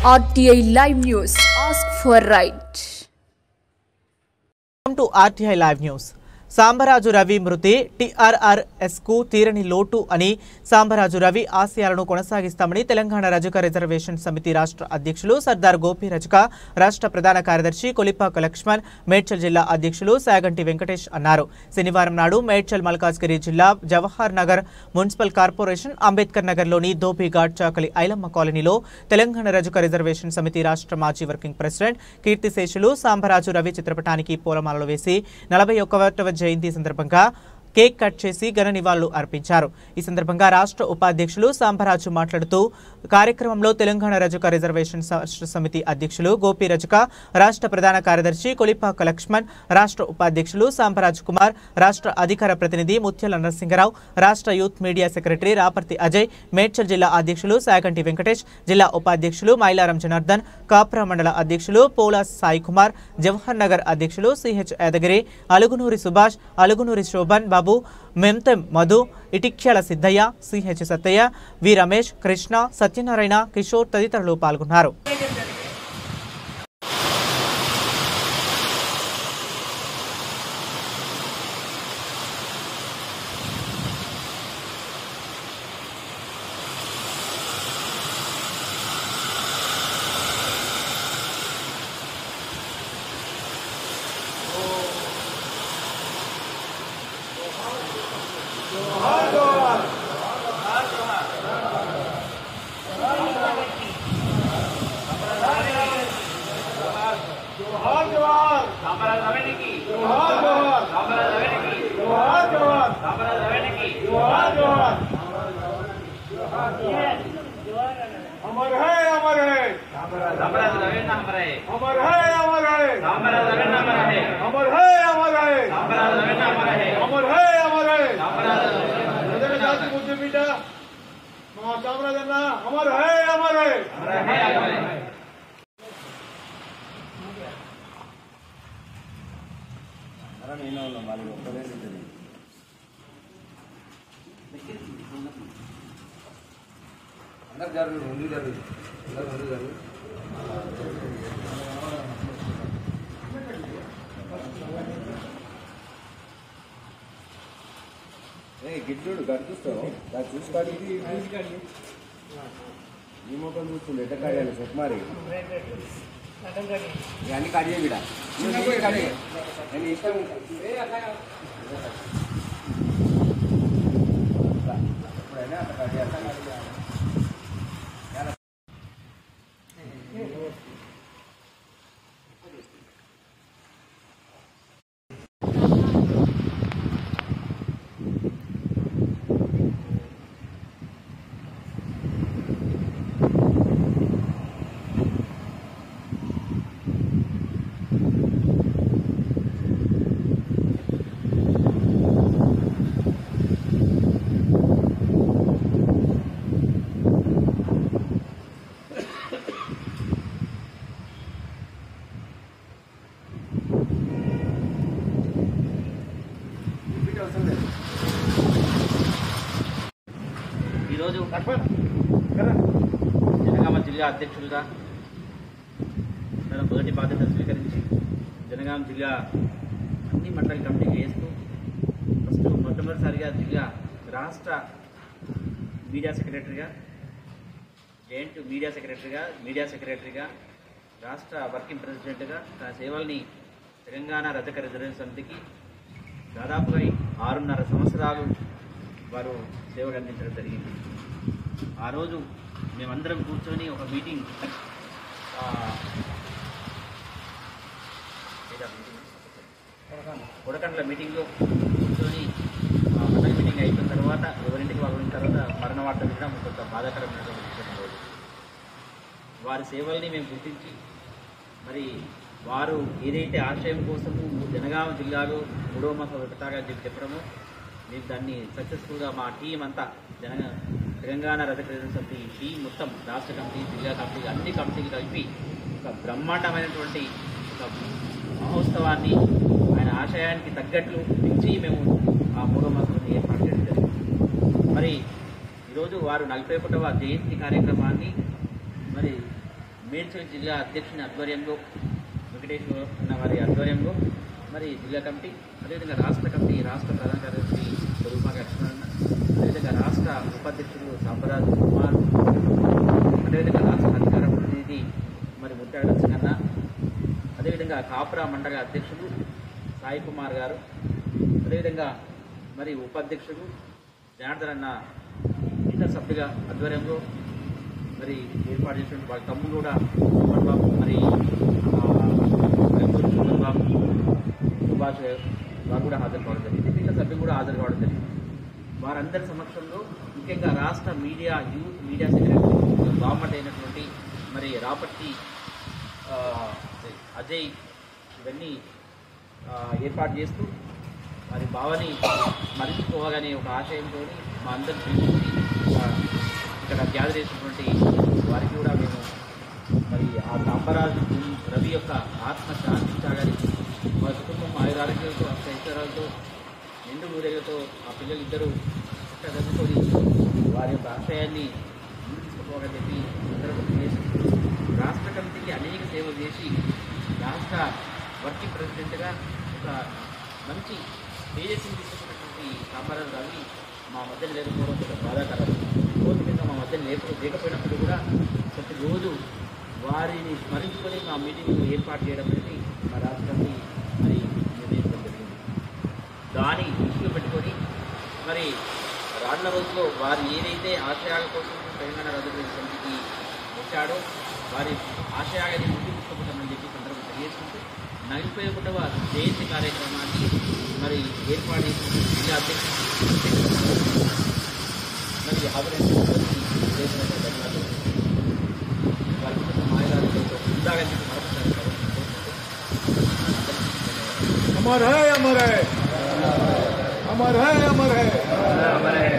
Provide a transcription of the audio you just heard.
RTI Live News. Ask for right. Welcome to RTI Live News. Sambaraju Ravi మృతి TRRS కు తీరని లోటు అని సాంబరాజు రవి ఆశయాలను కొనసాగిస్తామని తెలంగాణ రజక రిజర్వేషన్ సమితి రాష్ట్ర అధ్యక్షులు సర్దార్ గోపి రజక రాష్ట్ర ప్రధాన కార్యదర్శి కొలిపాక లక్ష్మణ్ మేడ్చల్ జిల్లా అధ్యక్షులు సాగంటి వెంకటేష్ అన్నారు. శనివారం నాడు మేడ్చల్ మల్కాజ్గిరి జిల్లా జవహర్ నగర్ మున్సిపల్ కార్పొరేషన్ అంబేద్కర్ నగర్లోని ధోబీఘాట్ చాకలి ఐలమ్మ కాలనీలో తెలంగాణ రజక రిజర్వేషన్ సమితి రాష్ట్ర మాజీ వర్కింగ్ ప్రెసిడెంట్ కీర్తిశేషులు సాంబరాజు రవి చిత్రపటానికి పూలమాలలు వేసి 41వ జయంతి సందర్భంగా కేక్ కట్ చేసి ఘన నివాళులు అర్పించారు. ఈ సందర్భంగా రాష్ట్ర ఉపాధ్యక్షులు సాంబరాజు మాట్లాడుతూ కార్యక్రమంలో తెలంగాణ రజక రిజర్వేషన్ సమితి అధ్యక్షులు గోపి రజక, రాష్ట్ర ప్రధాన కార్యదర్శి కొలిపాక లక్ష్మణ్, రాష్ట్ర ఉపాధ్యక్షులు సాంబరాజ్ కుమార్, రాష్ట్ర అధికార ప్రతినిధి ముత్యాల నరసింగరావు, రాష్ట్ర youth media secretary Raparthi Ajay, Medchal జిల్లా అధ్యక్షులు సాగంటి వెంకటేష్, జిల్లా ఉపాధ్యక్షులు మైలారం జనార్దన్, కాప్రా మండల అధ్యక్షులు పోలా సాయి కుమార్, జవహర్ నగర్ అధ్యక్షులు సిహెచ్ యాదగిరి, అలుగునూరి సుభాష్, అలుగునూరి శోభన్ బాబు, మెంతం మధు, ఇటిక్యాల సిద్ధయ్య, సిహెచ్ సత్తయ్య, వి రమేష్, కృష్ణ, సత్యనారాయణ, కిషోర్ తదితరులు పాల్గొన్నారు. अमर है अमर है साम्राज्य रवेना अमर है अमर है अमर है साम्राज्य रवेना अमर है अमर है अमर है साम्राज्य रवेना अमर है अमर है अमर है साम्राज्य रवेना जाति मुझे बेटा मां साम्राज्य ना अमर है अमर है अमर है अरे నేను వాళ్ళు ఒక్కడే ఉంటుంది అందరు గారు రెండు గారు రెండు గారు ఏ గిడ్డుడు గడుస్తావు దాన్ని చూసుకోవాలి ఈ మొక్కలు చూస్తుంది ఎట్ట కాడియాలి సుకుమారి అన్ని కాడియే బిడ నేను ఇష్టం ఎప్పుడైనా అట్లా కాడియాలి ఈరోజు జనగామ జిల్లా అధ్యక్షులుగా తన మొదటి బాధ్యతలు స్వీకరించి జనగామ జిల్లా అన్ని మండల కమిటీ చేస్తూ ఫస్ట్ మొట్టమొదటిసారిగా జిల్లా రాష్ట్ర మీడియా సెక్రటరీగా, జాయింట్ మీడియా సెక్రటరీగా, రాష్ట్ర వర్కింగ్ ప్రెసిడెంట్గా తన సేవల్ని తెలంగాణ రజక రిజర్వేషన్ సమితికి దాదాపుగా 6.5 సంవత్సరాలు వారు సేవలు అందించడం జరిగింది. ఆ రోజు మేమందరం కూర్చొని ఒక మీటింగ్ కొడకండ్ల మీటింగ్లో కూర్చొని మండలి మీటింగ్ అయిపోయిన తర్వాత ఎవరింటికి వాళ్ళు ఉన్న తర్వాత మరణ వార్త వినడం కొంత బాధాకరమైనటువంటి విషయం. రోజు వారి సేవల్ని మేము గుర్తించి మరి వారు ఏదైతే ఆశయం కోసము జనగామ జిల్లాలో 3వ మాస విడతగా చెప్పడము మేము దాన్ని సక్సెస్ఫుల్గా మా టీం అంతా తెలంగాణ రజక రిజర్వేషన్ సమితి టీం మొత్తం రాష్ట్ర కమిటీ, జిల్లా కమిటీ, అన్ని కమిటీలు కలిపి ఒక బ్రహ్మాండమైనటువంటి ఒక మహోత్సవాన్ని ఆయన ఆశయానికి తగ్గట్లు మించి మేము ఆ 3వ మాసాన్ని ఏర్పాటు చేయడం జరిగింది. మరి ఈరోజు వారు 41వ జయంతి కార్యక్రమాన్ని మరి మేడ్చల్ జిల్లా అధ్యక్షుని ఆధ్వర్యంలో వెంకటేశ్వర అన్న వారి ఆధ్వర్యంలో మరి జిల్లా కమిటీ, అదేవిధంగా రాష్ట్ర కమిటీ, రాష్ట్ర ప్రధాన కార్యదర్శి స్వరూపా లక్ష్మణ్, అదేవిధంగా రాష్ట్ర ఉపాధ్యక్షుడు సాంబరాజు కుమార్, అదేవిధంగా రాష్ట్ర అధికార ప్రతినిధి మరి ముత్యాడ సింగన్న, అదేవిధంగా కాపురా మండల అధ్యక్షుడు సాయి కుమార్ గారు, అదేవిధంగా మరి ఉపాధ్యక్షుడు జనార్దన్ అన్న ఇతర సభ్యుల ఆధ్వర్యంలో మరి ఏర్పాటు చేసినటువంటి వాళ్ళ తమ్ముడు కూడా బాబు, మరి బాబు సుభాష్ వారు కూడా హాజరు కావడం జరిగింది. మిగతా సభ్యులు కూడా హాజరు కావడం జరిగింది. వారందరి సమక్షంలో ముఖ్యంగా రాష్ట్ర media youth media secretary government అయినటువంటి మరి రాపర్తి అజయ్ ఇవన్నీ ఏర్పాటు చేస్తూ వారి భావని మరించుకోవాలనే ఒక ఆశయంతో మా అందరి పిలుపుని ఇక్కడ గ్యాదర్ చేసినటువంటి వారికి కూడా మేము మరి ఆ సాంబరాజు రవి యొక్క ఆత్మ శాంతించాలని, వారి కుటుంబం ఆయురారోగ్యాలతో ఐశ్వర్యాలతో నిండు నూరేళ్లతో ఆ పిల్లలు ఇద్దరు చదువుకొని వారి యొక్క ఆశయాన్ని ముందు తీసుకుపోవాలని చెప్పి సందర్భం చేసి రాష్ట్ర కమిటీకి అనేక సేవలు చేసి రాష్ట్ర వర్కింగ్ ప్రెసిడెంట్గా ఒక మంచి తేజస్సుని తీసుకున్నటువంటి సాంబరాజు రవి మా మధ్య లేకపోవడం కొంచెం బాధాకరం. భౌతికంగా మా మధ్య లేకపోయినప్పుడు కూడా ప్రతిరోజు వారిని స్మరించుకొని మా మీటింగ్ ఏర్పాటు చేయడం అనేది మా రాష్ట్రాన్ని మరి నిర్ణయించడం జరిగింది. దాన్ని దృష్టిలో పెట్టుకొని మరి రానున్న రోజుల్లో వారు ఏదైతే ఆశయాల కోసం తెలంగాణ రాజకీయ సమితికి వచ్చాడో వారి ఆశయాలని ముందుకు తీసుకుపోతామని చెప్పి సందర్భం తెలియజేసుకుంటూ 41వ జయంతి కార్యక్రమాన్ని మరి ఏర్పాటు చేసిన జిల్లా అధ్యక్షుడు మరి హాజరైన ధన్యవాదాలు. వారి కుటుంబ మాయదారులతో ఉండాలని మరొకసారి अमर है अमर है अमर है अमर है।